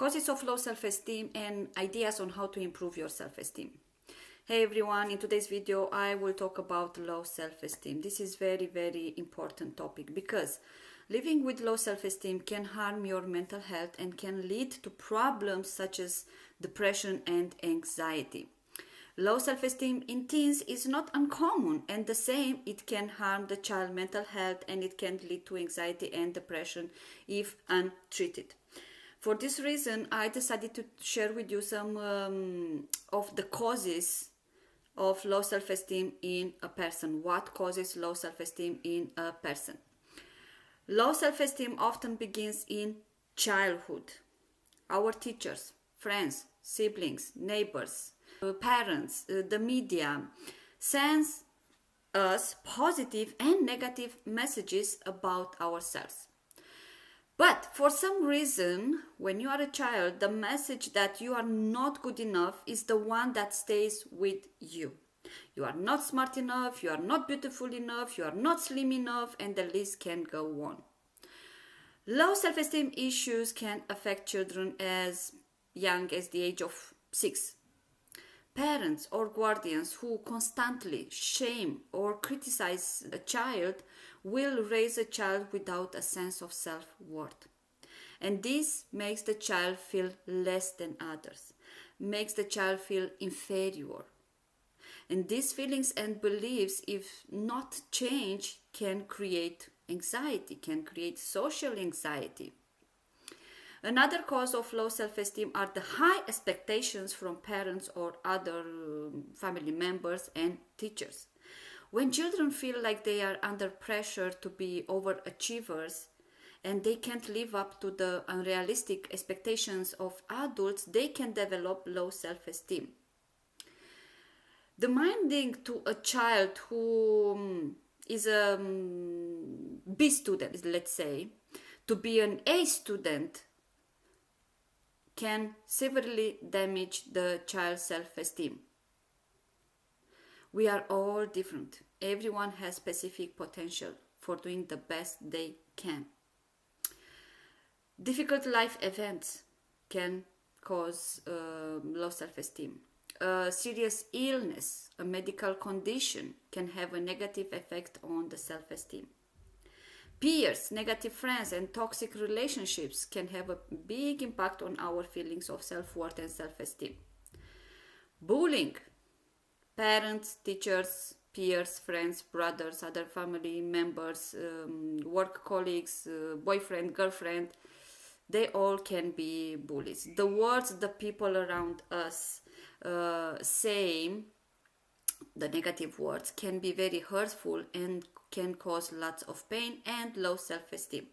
Causes of low self-esteem and ideas on how to improve your self-esteem. Hey everyone, in today's video I will talk about low self-esteem. This is very important topic because living with low self-esteem can harm your mental health and can lead to problems such as depression and anxiety. Low self-esteem in teens is not uncommon, and the same, it can harm the child mental health and it can lead to anxiety and depression if untreated. For this reason, I decided to share with you some of the causes of low self-esteem in a person. What causes low self-esteem in a person? Low self-esteem often begins in childhood. Our teachers, friends, siblings, neighbors, parents, the media sends us positive and negative messages about ourselves. But for some reason, when you are a child, the message that you are not good enough is the one that stays with you. You are not smart enough, you are not beautiful enough, you are not slim enough, and the list can go on. Low self-esteem issues can affect children as young as the age of 6. Parents or guardians who constantly shame or criticize a child will raise a child without a sense of self-worth. And this makes the child feel less than others, makes the child feel inferior. And these feelings and beliefs, if not changed, can create anxiety, can create social anxiety. Another cause of low self-esteem are the high expectations from parents or other family members and teachers. When children feel like they are under pressure to be overachievers and they can't live up to the unrealistic expectations of adults, they can develop low self-esteem. Demanding to a child who is a B student, let's say, to be an A student can severely damage the child's self-esteem. We are all different. Everyone has specific potential for doing the best they can. Difficult life events can cause low self-esteem. A serious illness, a medical condition can have a negative effect on the self-esteem. Peers, negative friends, and toxic relationships can have a big impact on our feelings of self-worth and self-esteem. Bullying, parents, teachers, peers, friends, brothers, other family members, work colleagues, boyfriend, girlfriend, they all can be bullies. The words the people around us say, the negative words, can be very hurtful and can cause lots of pain and low self-esteem.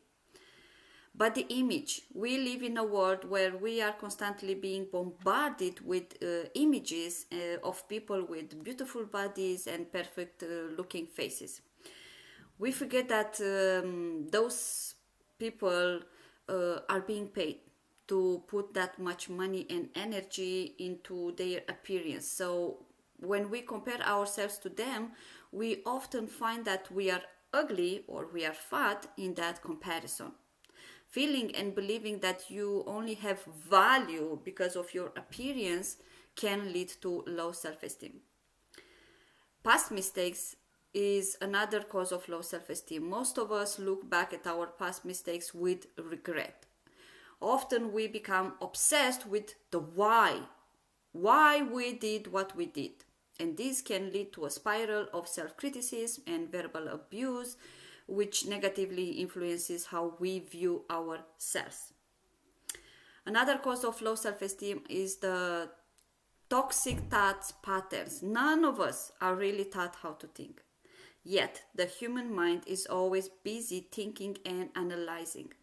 Body image. We live in a world where we are constantly being bombarded with images of people with beautiful bodies and perfect looking faces. We forget that those people are being paid to put that much money and energy into their appearance. So when we compare ourselves to them, we often find that we are ugly or we are fat in that comparison. Feeling and believing that you only have value because of your appearance can lead to low self-esteem. Past mistakes is another cause of low self-esteem. Most of us look back at our past mistakes with regret. Often we become obsessed with the why we did what we did. And this can lead to a spiral of self-criticism and verbal abuse, which negatively influences how we view ourselves. Another cause of low self-esteem is the toxic thoughts patterns. None of us are really taught how to think. Yet, the human mind is always busy thinking and analyzing.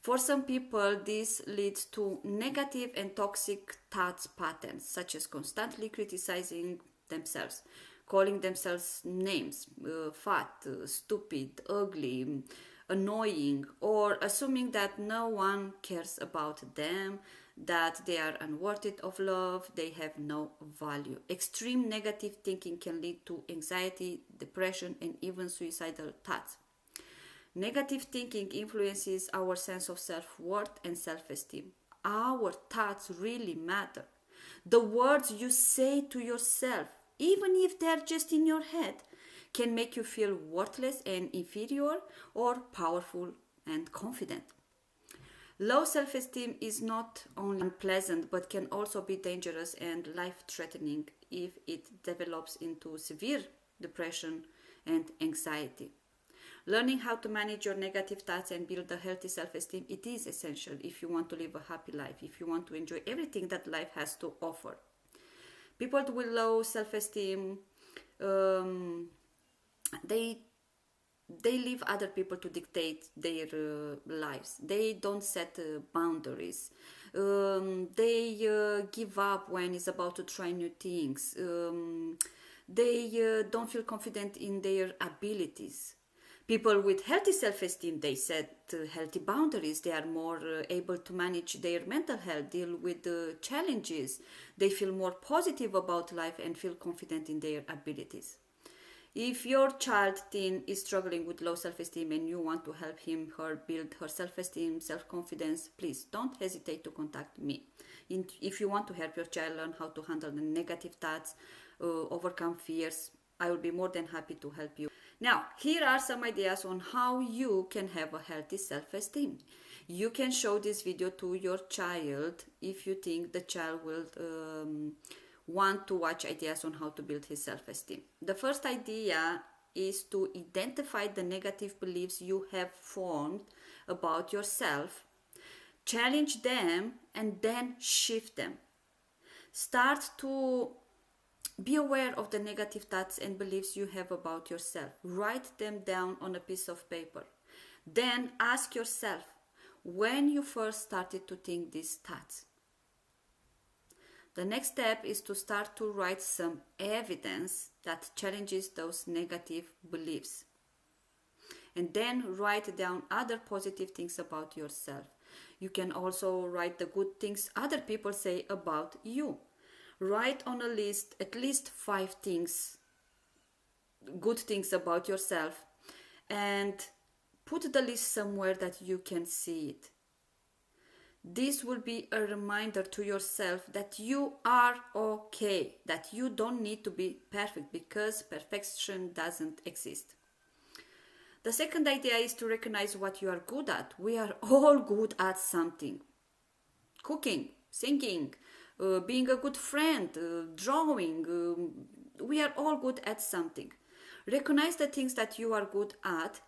For some people, this leads to negative and toxic thoughts patterns, such as constantly criticizing themselves, calling themselves names, fat, stupid, ugly, annoying, or assuming that no one cares about them, that they are unworthy of love, they have no value. Extreme negative thinking can lead to anxiety, depression, and even suicidal thoughts. Negative thinking influences our sense of self-worth and self-esteem. our thoughts really matter. The words you say to yourself, even if they're just in your head, can make you feel worthless and inferior, or powerful and confident. Low self esteem is not only unpleasant but can also be dangerous and life threatening if it develops into severe depression and anxiety. Learning how to manage your negative thoughts and build a healthy self-esteem, it is essential if you want to live a happy life, if you want to enjoy everything that life has to offer. People with low self-esteem, they leave other people to dictate their lives. They don't set boundaries. They give up when it's about to try new things. They don't feel confident in their abilities. People with healthy self-esteem, they set healthy boundaries. They are more able to manage their mental health, deal with challenges. They feel more positive about life and feel confident in their abilities. If your child teen is struggling with low self-esteem and you want to help him, her build her self-esteem, self-confidence, please don't hesitate to contact me. If you want to help your child learn how to handle the negative thoughts, overcome fears, I will be more than happy to help you. Now, here are some ideas on how you can have a healthy self-esteem. You can show this video to your child if you think the child will want to watch ideas on how to build his self-esteem. The first idea is to identify the negative beliefs you have formed about yourself, challenge them, and then shift them. Start to be aware of the negative thoughts and beliefs you have about yourself. Write them down on a piece of paper. Then ask yourself when you first started to think these thoughts. The next step is to start to write some evidence that challenges those negative beliefs. And then write down other positive things about yourself. You can also write the good things other people say about you. Write on a list at least 5 things, good things about yourself, and put the list somewhere that you can see it. This will be a reminder to yourself that you are okay, that you don't need to be perfect, because perfection doesn't exist. The second idea is to recognize what you are good at. We are all good at something. Cooking, singing, being a good friend, drawing. We are all good at something. Recognize the things that you are good at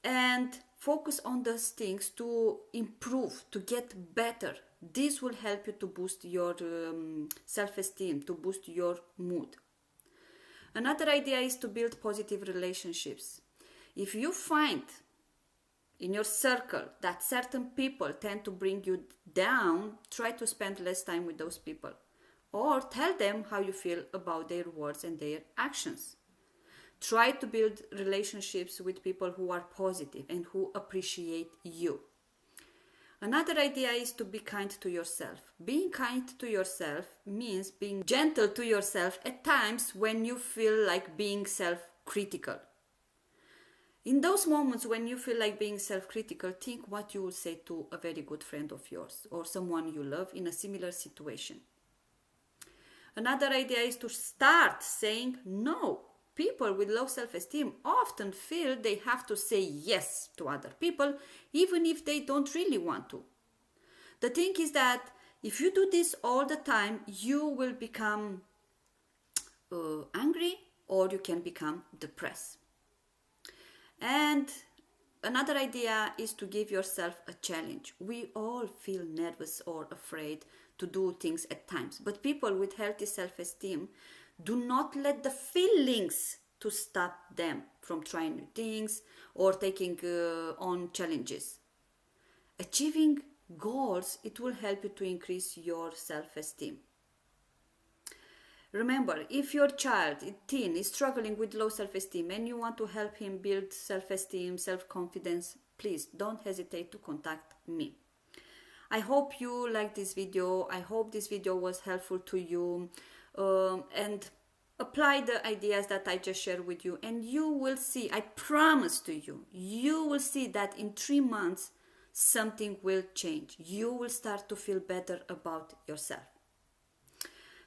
and focus on those things to improve, to get better. This will help you to boost your self-esteem, to boost your mood. Another idea is to build positive relationships. If you find in your circle that certain people tend to bring you down, try to spend less time with those people, or tell them how you feel about their words and their actions. Try to build relationships with people who are positive and who appreciate you. Another idea is to be kind to yourself. Being kind to yourself means being gentle to yourself at times when you feel like being self-critical. In those moments when you feel like being self-critical, think what you would say to a very good friend of yours or someone you love in a similar situation. Another idea is to start saying no. People with low self-esteem often feel they have to say yes to other people, even if they don't really want to. The thing is that if you do this all the time, you will become angry, or you can become depressed. And another idea is to give yourself a challenge. We all feel nervous or afraid to do things at times, but people with healthy self-esteem do not let the feelings to stop them from trying new things or taking on challenges. Achieving goals, it will help you to increase your self-esteem. Remember, if your child, teen, is struggling with low self-esteem and you want to help him build self-esteem, self-confidence, please don't hesitate to contact me. I hope you liked this video. I hope this video was helpful to you. And apply the ideas that I just shared with you, and you will see, I promise to you, you will see that in 3 months something will change. You will start to feel better about yourself.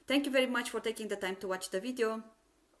Thank you very much for taking the time to watch the video.